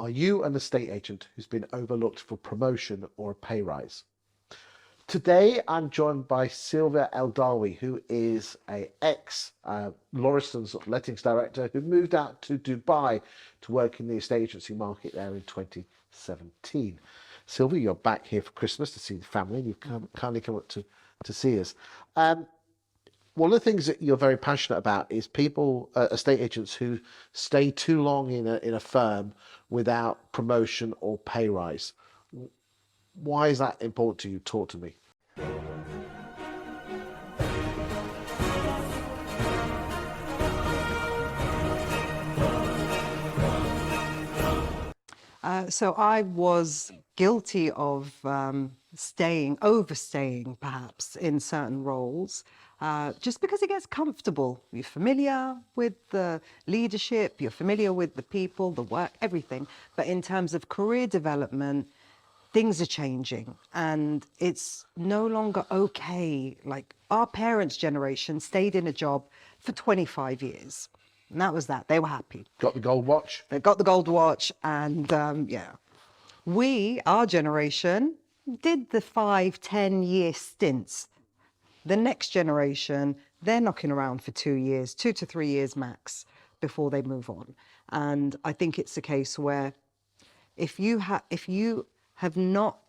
Are you an estate agent who's been overlooked for promotion or a pay rise? Today, I'm joined by Sylvia Eldawi, who is a ex-Lauriston's lettings director who moved out to Dubai to work in the estate agency market there in 2017. Sylvia, you're back here for Christmas to see the family, and you've kindly come up to see us. One of the things that you're very passionate about is people, estate agents who stay too long in a firm without promotion or pay rise. Why is that important to you? Talk to me. So I was guilty of overstaying perhaps in certain roles, just because it gets comfortable. You're familiar with the leadership, you're familiar with the people, the work, everything. But in terms of career development, things are changing and it's no longer okay. Like our parents' generation stayed in a job for 25 years. And that was that. They were happy. Got the gold watch? They got the gold watch. And our generation, did the 5-10 year stints. The next generation, they're knocking around for 2 years, 2 to 3 years max before they move on. And I think it's a case where if you have not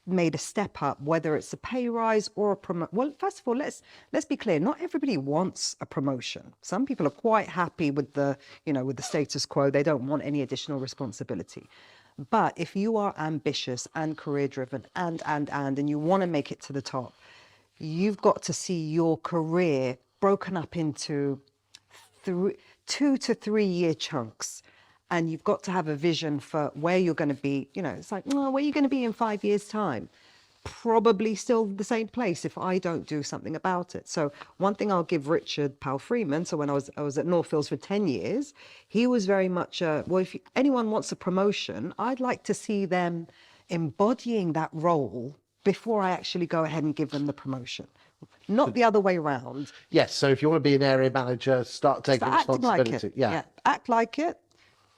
made a step up, whether it's a pay rise or a promotion. Well, first of all, let's be clear. Not everybody wants a promotion. Some people are quite happy with the status quo. They don't want any additional responsibility. But if you are ambitious and career driven and you want to make it to the top, you've got to see your career broken up into 2 to 3 year chunks. And you've got to have a vision for where you're going to be. It's like, where are you going to be in 5 years' time? Probably still the same place if I don't do something about it. So one thing I'll give Richard Powell Freeman, so when I was at Northfields for 10 years, he was very much, if anyone wants a promotion, I'd like to see them embodying that role before I actually go ahead and give them the promotion. Not the other way around. Yes, so if you want to be an area manager, start taking responsibility. Like it. Yeah, act like it.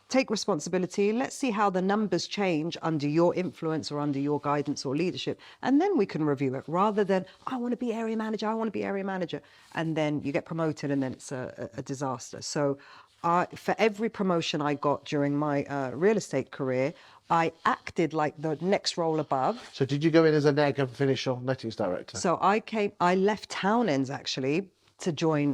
Take responsibility. Let's see how the numbers change under your influence or under your guidance or leadership. And then we can review it rather than, I want to be area manager, I want to be area manager. And then you get promoted and then it's a disaster. So for every promotion I got during my real estate career, I acted like the next role above. So did you go in as a neg and finish on lettings director? So I left Townends actually to join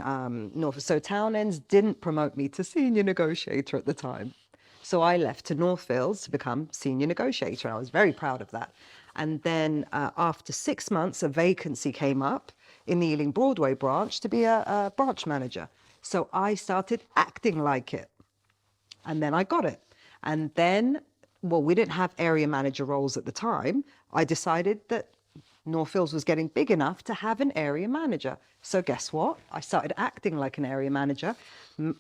North. So Townends didn't promote me to senior negotiator at the time. So I left to Northfields to become senior negotiator. And I was very proud of that. And then after 6 months, a vacancy came up in the Ealing Broadway branch to be a branch manager. So I started acting like it. And then I got it. And then, we didn't have area manager roles at the time. I decided that Northfields was getting big enough to have an area manager. So guess what? I started acting like an area manager,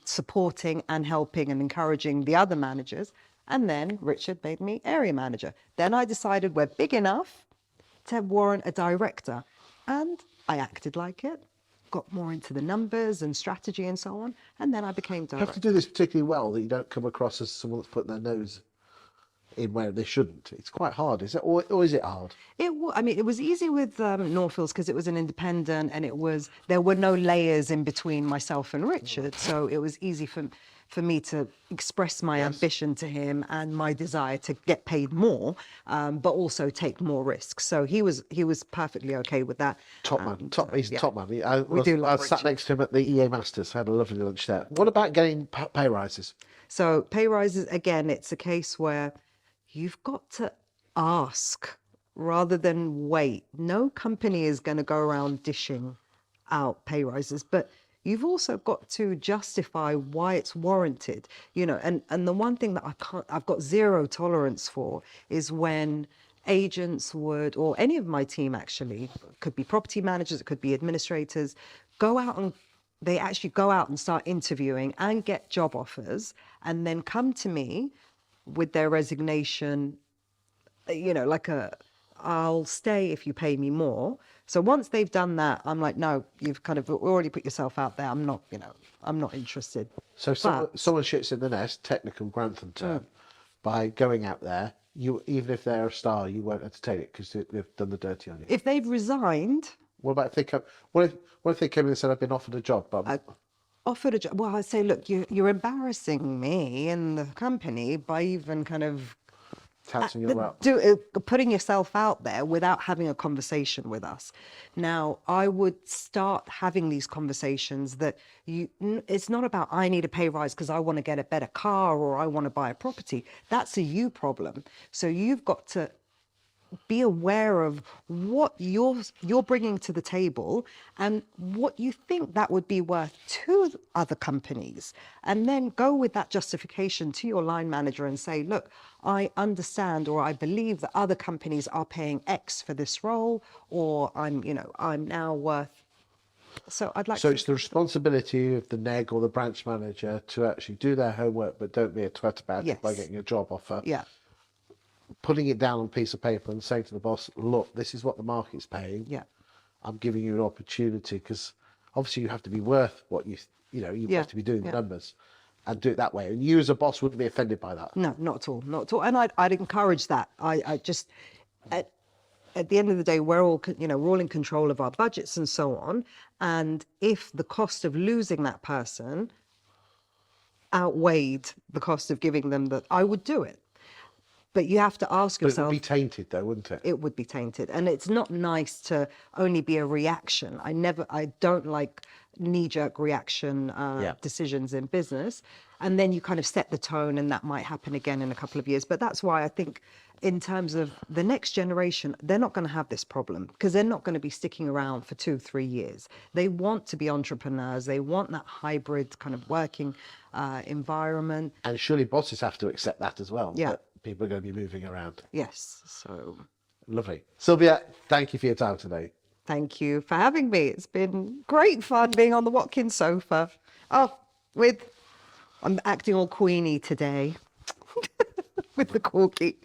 supporting and helping and encouraging the other managers. And then Richard made me area manager. Then I decided we're big enough to warrant a director. And I acted like it, got more into the numbers and strategy and so on. And then I became director. You have to do this particularly well, that you don't come across as someone that's putting their nose in where they shouldn't. It's quite hard, is it? Or is it hard? It was easy with Northfields because it was an independent and there were no layers in between myself and Richard. So it was easy for me to express my ambition to him and my desire to get paid more, but also take more risks. So he was perfectly okay with that. Top man. He's a top man. I sat next to him at the EA Masters. Had a lovely lunch there. What about getting pay rises? So pay rises, again, it's a case where you've got to ask rather than wait. No company is going to go around dishing out pay rises, but you've also got to justify why it's warranted. And the one thing that I've got zero tolerance for is when agents would, or any of my team actually, could be property managers, it could be administrators, they actually go out and start interviewing and get job offers and then come to me with their resignation, I'll stay if you pay me more. So once they've done that, I'm like, no, you've kind of already put yourself out there. I'm not interested. So someone shits in the nest, technical Grantham term, by going out there, you even if they're a star, you won't entertain it because they've done the dirty on you. If they've resigned, What about if they come? What if they came in and said, "I've been offered a job, but offered a job, well, I say, look, you're embarrassing me in the company by even kind of touting your out?" putting yourself out there without having a conversation with us. Now, I would start having these conversations that it's not about I need a pay rise because I want to get a better car or I want to buy a property. That's a you problem. So you've got to be aware of what you're bringing to the table and what you think that would be worth to other companies, and then go with that justification to your line manager and say, look, I understand or I believe that other companies are paying X for this role, or I'm now worth. So I'd like So to. it's the responsibility of the neg or the branch manager to actually do their homework, but don't be a twat about it by Yes. getting a job offer. Yeah. Putting it down on a piece of paper and saying to the boss, look, this is what the market's paying. Yeah. I'm giving you an opportunity, because obviously you have to be worth what you Yeah, have to be doing the yeah. numbers, and do it that way. And you as a boss wouldn't be offended by that. No, not at all, not at all. And I'd encourage that. I just, at the end of the day, we're all in control of our budgets and so on. And if the cost of losing that person outweighed the cost of giving them I would do it. But you have to ask But it yourself. would be tainted though, wouldn't it? It would be tainted, and it's not nice to only be a reaction. I don't like knee-jerk reaction decisions in business, and then you kind of set the tone, and that might happen again in a couple of years. But that's why I think in terms of the next generation, they're not going to have this problem because they're not going to be sticking around for 2-3 years. They want to be entrepreneurs. They want that hybrid kind of working environment. And surely bosses have to accept that as well. Yeah. That people are going to be moving around. Yes, so Lovely. Sylvia, thank you for your time today. thank you for having me. It's been great fun being on the Watkins sofa. I'm acting all queenie today with the corky.